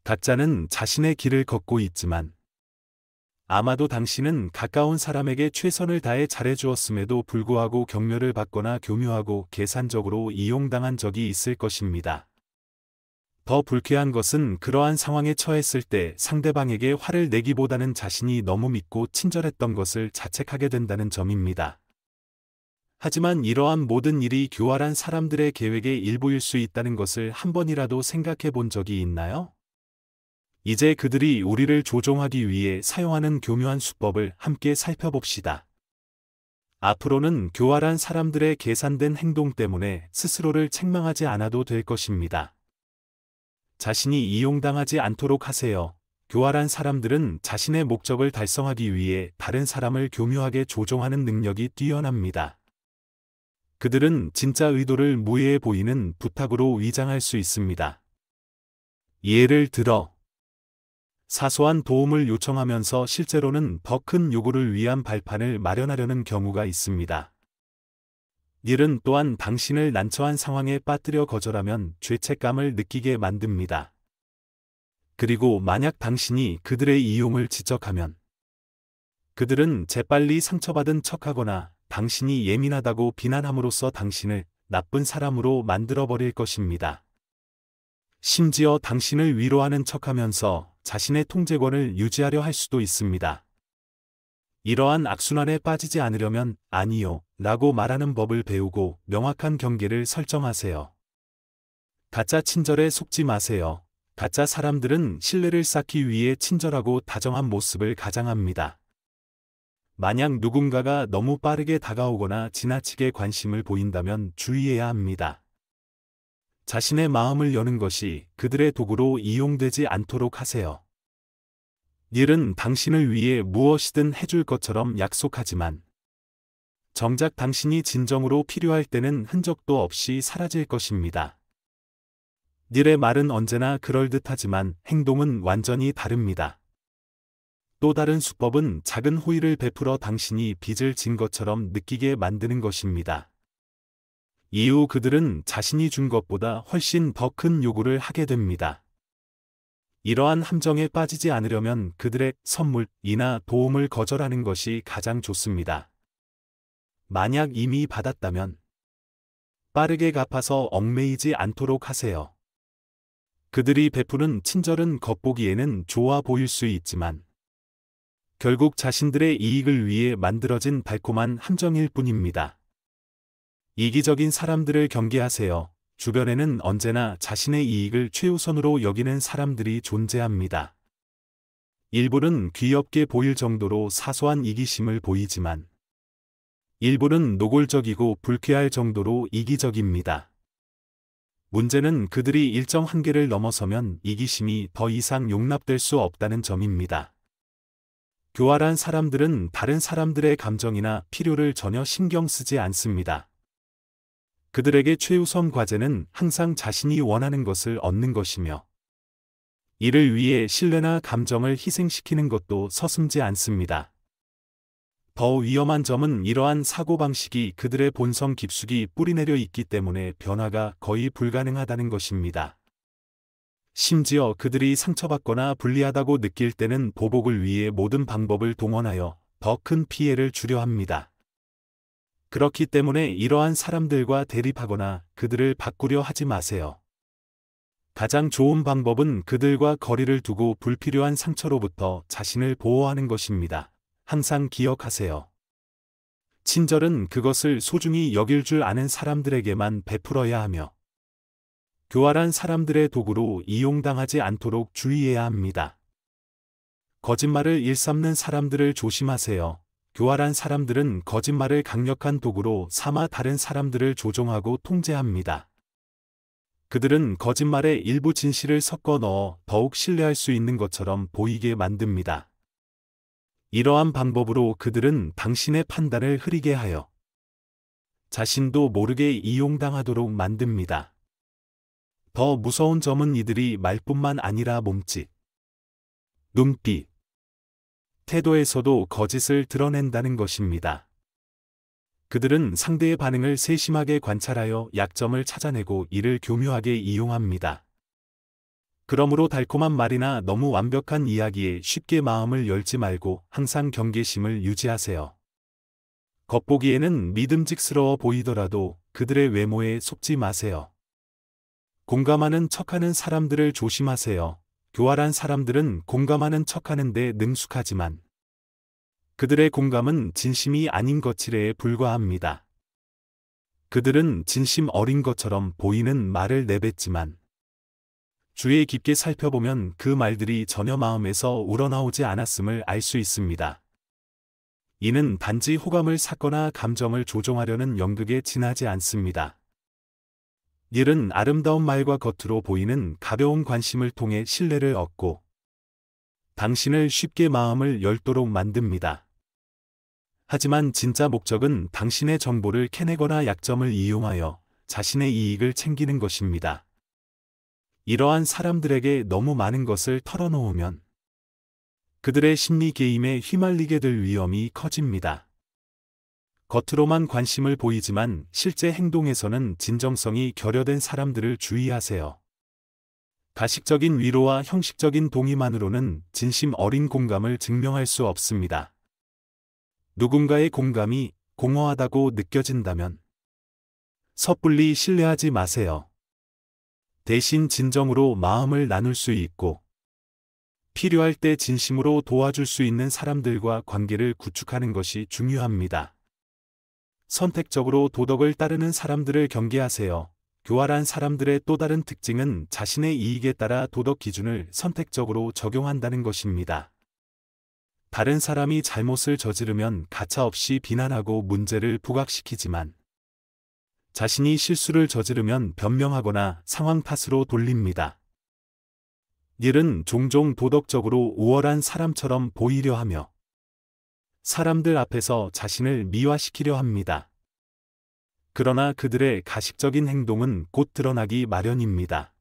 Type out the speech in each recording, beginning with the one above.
각자는 자신의 길을 걷고 있지만 아마도 당신은 가까운 사람에게 최선을 다해 잘해주었음에도 불구하고 격려를 받거나 교묘하고 계산적으로 이용당한 적이 있을 것입니다. 더 불쾌한 것은 그러한 상황에 처했을 때 상대방에게 화를 내기보다는 자신이 너무 믿고 친절했던 것을 자책하게 된다는 점입니다. 하지만 이러한 모든 일이 교활한 사람들의 계획의 일부일 수 있다는 것을 한 번이라도 생각해 본 적이 있나요? 이제 그들이 우리를 조종하기 위해 사용하는 교묘한 수법을 함께 살펴봅시다. 앞으로는 교활한 사람들의 계산된 행동 때문에 스스로를 책망하지 않아도 될 것입니다. 자신이 이용당하지 않도록 하세요. 교활한 사람들은 자신의 목적을 달성하기 위해 다른 사람을 교묘하게 조종하는 능력이 뛰어납니다. 그들은 진짜 의도를 무해해 보이는 부탁으로 위장할 수 있습니다. 예를 들어 사소한 도움을 요청하면서 실제로는 더 큰 요구를 위한 발판을 마련하려는 경우가 있습니다. 일은 또한 당신을 난처한 상황에 빠뜨려 거절하면 죄책감을 느끼게 만듭니다. 그리고 만약 당신이 그들의 이용을 지적하면 그들은 재빨리 상처받은 척하거나 당신이 예민하다고 비난함으로써 당신을 나쁜 사람으로 만들어버릴 것입니다. 심지어 당신을 위로하는 척하면서 자신의 통제권을 유지하려 할 수도 있습니다. 이러한 악순환에 빠지지 않으려면 아니요 라고 말하는 법을 배우고 명확한 경계를 설정하세요. 가짜 친절에 속지 마세요. 가짜 사람들은 신뢰를 쌓기 위해 친절하고 다정한 모습을 가장합니다. 만약 누군가가 너무 빠르게 다가오거나 지나치게 관심을 보인다면 주의해야 합니다. 자신의 마음을 여는 것이 그들의 도구로 이용되지 않도록 하세요. 일은 당신을 위해 무엇이든 해줄 것처럼 약속하지만 정작 당신이 진정으로 필요할 때는 흔적도 없이 사라질 것입니다. 일의 말은 언제나 그럴듯하지만 행동은 완전히 다릅니다. 또 다른 수법은 작은 호의를 베풀어 당신이 빚을 진 것처럼 느끼게 만드는 것입니다. 이후 그들은 자신이 준 것보다 훨씬 더 큰 요구를 하게 됩니다. 이러한 함정에 빠지지 않으려면 그들의 선물이나 도움을 거절하는 것이 가장 좋습니다. 만약 이미 받았다면 빠르게 갚아서 얽매이지 않도록 하세요. 그들이 베푸는 친절은 겉보기에는 좋아 보일 수 있지만 결국 자신들의 이익을 위해 만들어진 달콤한 함정일 뿐입니다. 이기적인 사람들을 경계하세요. 주변에는 언제나 자신의 이익을 최우선으로 여기는 사람들이 존재합니다. 일부는 귀엽게 보일 정도로 사소한 이기심을 보이지만 일부는 노골적이고 불쾌할 정도로 이기적입니다. 문제는 그들이 일정 한계를 넘어서면 이기심이 더 이상 용납될 수 없다는 점입니다. 교활한 사람들은 다른 사람들의 감정이나 필요를 전혀 신경 쓰지 않습니다. 그들에게 최우선 과제는 항상 자신이 원하는 것을 얻는 것이며 이를 위해 신뢰나 감정을 희생시키는 것도 서슴지 않습니다. 더 위험한 점은 이러한 사고방식이 그들의 본성 깊숙이 뿌리내려 있기 때문에 변화가 거의 불가능하다는 것입니다. 심지어 그들이 상처받거나 불리하다고 느낄 때는 보복을 위해 모든 방법을 동원하여 더 큰 피해를 주려 합니다. 그렇기 때문에 이러한 사람들과 대립하거나 그들을 바꾸려 하지 마세요. 가장 좋은 방법은 그들과 거리를 두고 불필요한 상처로부터 자신을 보호하는 것입니다. 항상 기억하세요. 친절은 그것을 소중히 여길 줄 아는 사람들에게만 베풀어야 하며 교활한 사람들의 도구로 이용당하지 않도록 주의해야 합니다. 거짓말을 일삼는 사람들을 조심하세요. 교활한 사람들은 거짓말을 강력한 도구로 삼아 다른 사람들을 조종하고 통제합니다. 그들은 거짓말에 일부 진실을 섞어 넣어 더욱 신뢰할 수 있는 것처럼 보이게 만듭니다. 이러한 방법으로 그들은 당신의 판단을 흐리게 하여 자신도 모르게 이용당하도록 만듭니다. 더 무서운 점은 이들이 말뿐만 아니라 몸짓, 눈빛, 태도에서도 거짓을 드러낸다는 것입니다. 그들은 상대의 반응을 세심하게 관찰하여 약점을 찾아내고 이를 교묘하게 이용합니다. 그러므로 달콤한 말이나 너무 완벽한 이야기에 쉽게 마음을 열지 말고 항상 경계심을 유지하세요. 겉보기에는 믿음직스러워 보이더라도 그들의 외모에 속지 마세요. 공감하는 척하는 사람들을 조심하세요. 교활한 사람들은 공감하는 척하는데 능숙하지만 그들의 공감은 진심이 아닌 거칠애에 불과합니다. 그들은 진심 어린 것처럼 보이는 말을 내뱉지만 주의 깊게 살펴보면 그 말들이 전혀 마음에서 우러나오지 않았음을 알 수 있습니다. 이는 단지 호감을 샀거나 감정을 조종하려는 연극에 지나지 않습니다. 일은 아름다운 말과 겉으로 보이는 가벼운 관심을 통해 신뢰를 얻고 당신을 쉽게 마음을 열도록 만듭니다. 하지만 진짜 목적은 당신의 정보를 캐내거나 약점을 이용하여 자신의 이익을 챙기는 것입니다. 이러한 사람들에게 너무 많은 것을 털어놓으면 그들의 심리 게임에 휘말리게 될 위험이 커집니다. 겉으로만 관심을 보이지만 실제 행동에서는 진정성이 결여된 사람들을 주의하세요. 가식적인 위로와 형식적인 동의만으로는 진심 어린 공감을 증명할 수 없습니다. 누군가의 공감이 공허하다고 느껴진다면 섣불리 신뢰하지 마세요. 대신 진정으로 마음을 나눌 수 있고 필요할 때 진심으로 도와줄 수 있는 사람들과 관계를 구축하는 것이 중요합니다. 선택적으로 도덕을 따르는 사람들을 경계하세요. 교활한 사람들의 또 다른 특징은 자신의 이익에 따라 도덕 기준을 선택적으로 적용한다는 것입니다. 다른 사람이 잘못을 저지르면 가차없이 비난하고 문제를 부각시키지만 자신이 실수를 저지르면 변명하거나 상황 탓으로 돌립니다. 일은 종종 도덕적으로 우월한 사람처럼 보이려 하며 사람들 앞에서 자신을 미화시키려 합니다. 그러나 그들의 가식적인 행동은 곧 드러나기 마련입니다.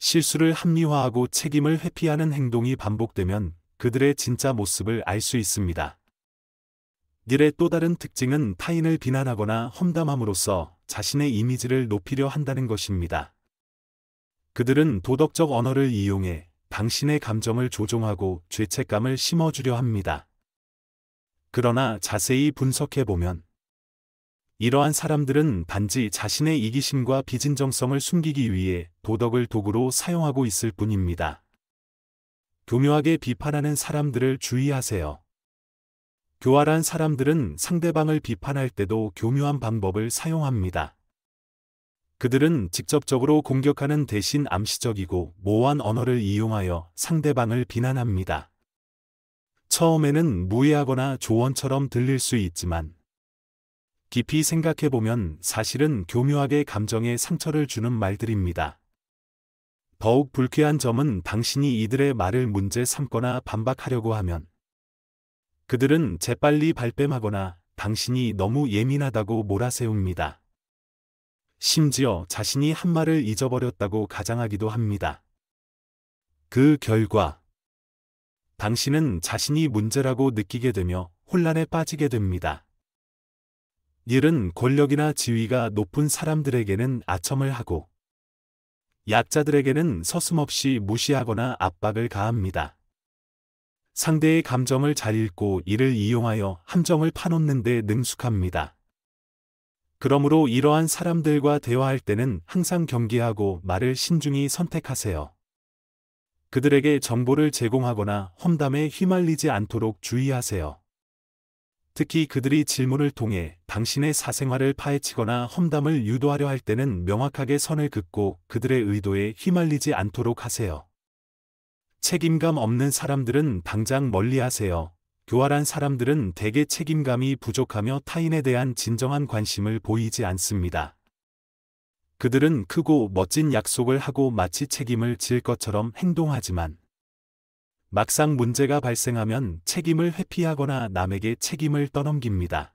실수를 합리화하고 책임을 회피하는 행동이 반복되면 그들의 진짜 모습을 알 수 있습니다. 일의 또 다른 특징은 타인을 비난하거나 험담함으로써 자신의 이미지를 높이려 한다는 것입니다. 그들은 도덕적 언어를 이용해 당신의 감정을 조종하고 죄책감을 심어주려 합니다. 그러나 자세히 분석해보면 이러한 사람들은 단지 자신의 이기심과 비진정성을 숨기기 위해 도덕을 도구로 사용하고 있을 뿐입니다. 교묘하게 비판하는 사람들을 주의하세요. 교활한 사람들은 상대방을 비판할 때도 교묘한 방법을 사용합니다. 그들은 직접적으로 공격하는 대신 암시적이고 모호한 언어를 이용하여 상대방을 비난합니다. 처음에는 무해하거나 조언처럼 들릴 수 있지만 깊이 생각해보면 사실은 교묘하게 감정에 상처를 주는 말들입니다. 더욱 불쾌한 점은 당신이 이들의 말을 문제 삼거나 반박하려고 하면 그들은 재빨리 발뺌하거나 당신이 너무 예민하다고 몰아세웁니다. 심지어 자신이 한 말을 잊어버렸다고 가장하기도 합니다. 그 결과 당신은 자신이 문제라고 느끼게 되며 혼란에 빠지게 됩니다. 일은 권력이나 지위가 높은 사람들에게는 아첨을 하고 약자들에게는 서슴없이 무시하거나 압박을 가합니다. 상대의 감정을 잘 읽고 이를 이용하여 함정을 파놓는 데 능숙합니다. 그러므로 이러한 사람들과 대화할 때는 항상 경계하고 말을 신중히 선택하세요. 그들에게 정보를 제공하거나 험담에 휘말리지 않도록 주의하세요. 특히 그들이 질문을 통해 당신의 사생활을 파헤치거나 험담을 유도하려 할 때는 명확하게 선을 긋고 그들의 의도에 휘말리지 않도록 하세요. 책임감 없는 사람들은 당장 멀리하세요. 교활한 사람들은 대개 책임감이 부족하며 타인에 대한 진정한 관심을 보이지 않습니다. 그들은 크고 멋진 약속을 하고 마치 책임을 질 것처럼 행동하지만 막상 문제가 발생하면 책임을 회피하거나 남에게 책임을 떠넘깁니다.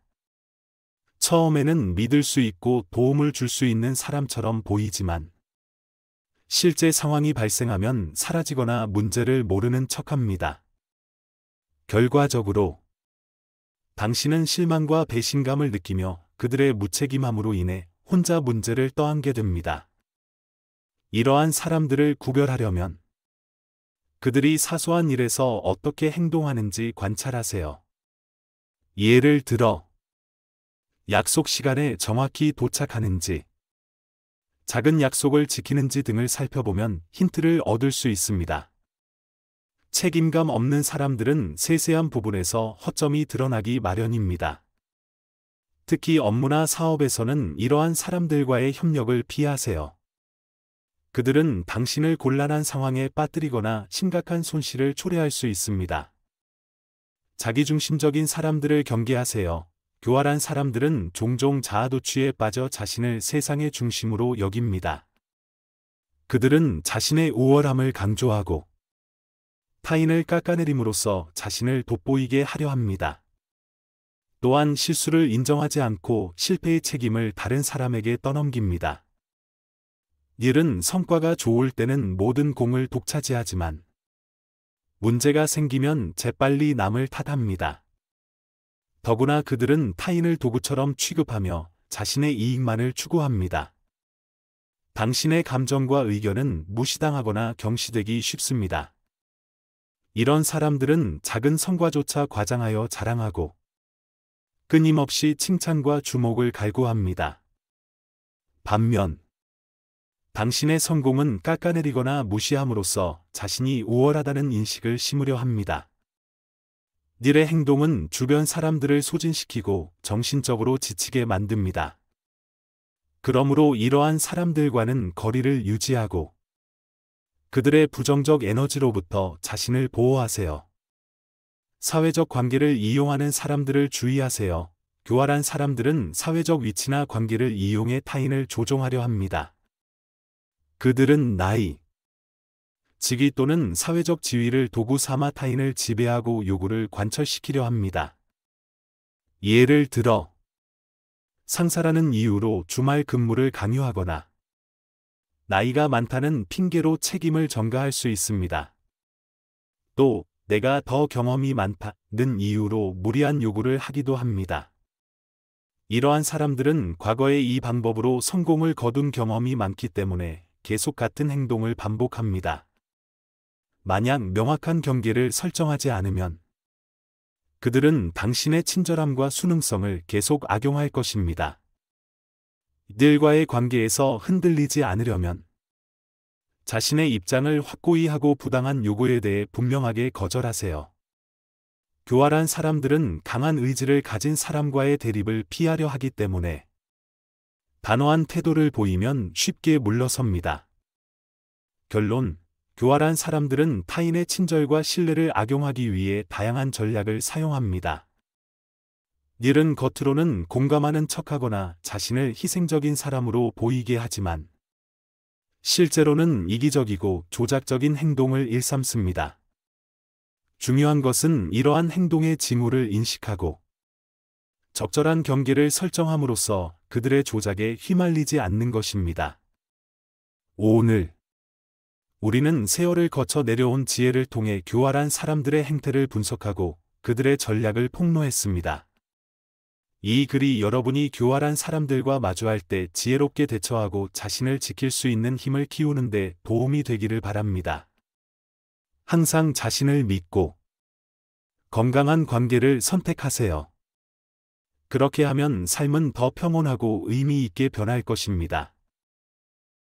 처음에는 믿을 수 있고 도움을 줄 수 있는 사람처럼 보이지만 실제 상황이 발생하면 사라지거나 문제를 모르는 척합니다. 결과적으로 당신은 실망과 배신감을 느끼며 그들의 무책임함으로 인해 혼자 문제를 떠안게 됩니다. 이러한 사람들을 구별하려면 그들이 사소한 일에서 어떻게 행동하는지 관찰하세요. 예를 들어, 약속 시간에 정확히 도착하는지, 작은 약속을 지키는지 등을 살펴보면 힌트를 얻을 수 있습니다. 책임감 없는 사람들은 세세한 부분에서 허점이 드러나기 마련입니다. 특히 업무나 사업에서는 이러한 사람들과의 협력을 피하세요. 그들은 당신을 곤란한 상황에 빠뜨리거나 심각한 손실을 초래할 수 있습니다. 자기중심적인 사람들을 경계하세요. 교활한 사람들은 종종 자아도취에 빠져 자신을 세상의 중심으로 여깁니다. 그들은 자신의 우월함을 강조하고 타인을 깎아내림으로써 자신을 돋보이게 하려 합니다. 또한 실수를 인정하지 않고 실패의 책임을 다른 사람에게 떠넘깁니다. 일은 성과가 좋을 때는 모든 공을 독차지하지만 문제가 생기면 재빨리 남을 탓합니다. 더구나 그들은 타인을 도구처럼 취급하며 자신의 이익만을 추구합니다. 당신의 감정과 의견은 무시당하거나 경시되기 쉽습니다. 이런 사람들은 작은 성과조차 과장하여 자랑하고 끊임없이 칭찬과 주목을 갈구합니다. 반면 당신의 성공은 깎아내리거나 무시함으로써 자신이 우월하다는 인식을 심으려 합니다. 일의 행동은 주변 사람들을 소진시키고 정신적으로 지치게 만듭니다. 그러므로 이러한 사람들과는 거리를 유지하고 그들의 부정적 에너지로부터 자신을 보호하세요. 사회적 관계를 이용하는 사람들을 주의하세요. 교활한 사람들은 사회적 위치나 관계를 이용해 타인을 조종하려 합니다. 그들은 나이, 직위 또는 사회적 지위를 도구 삼아 타인을 지배하고 요구를 관철시키려 합니다. 예를 들어, 상사라는 이유로 주말 근무를 강요하거나 나이가 많다는 핑계로 책임을 전가할 수 있습니다. 또 내가 더 경험이 많다는 이유로 무리한 요구를 하기도 합니다. 이러한 사람들은 과거에 이 방법으로 성공을 거둔 경험이 많기 때문에 계속 같은 행동을 반복합니다. 만약 명확한 경계를 설정하지 않으면 그들은 당신의 친절함과 순응성을 계속 악용할 것입니다. 이들과의 관계에서 흔들리지 않으려면 자신의 입장을 확고히 하고 부당한 요구에 대해 분명하게 거절하세요. 교활한 사람들은 강한 의지를 가진 사람과의 대립을 피하려 하기 때문에 단호한 태도를 보이면 쉽게 물러섭니다. 결론, 교활한 사람들은 타인의 친절과 신뢰를 악용하기 위해 다양한 전략을 사용합니다. 일은 겉으로는 공감하는 척하거나 자신을 희생적인 사람으로 보이게 하지만 실제로는 이기적이고 조작적인 행동을 일삼습니다. 중요한 것은 이러한 행동의 징후를 인식하고 적절한 경계를 설정함으로써 그들의 조작에 휘말리지 않는 것입니다. 오늘 우리는 세월을 거쳐 내려온 지혜를 통해 교활한 사람들의 행태를 분석하고 그들의 전략을 폭로했습니다. 이 글이 여러분이 교활한 사람들과 마주할 때 지혜롭게 대처하고 자신을 지킬 수 있는 힘을 키우는 데 도움이 되기를 바랍니다. 항상 자신을 믿고 건강한 관계를 선택하세요. 그렇게 하면 삶은 더 평온하고 의미 있게 변할 것입니다.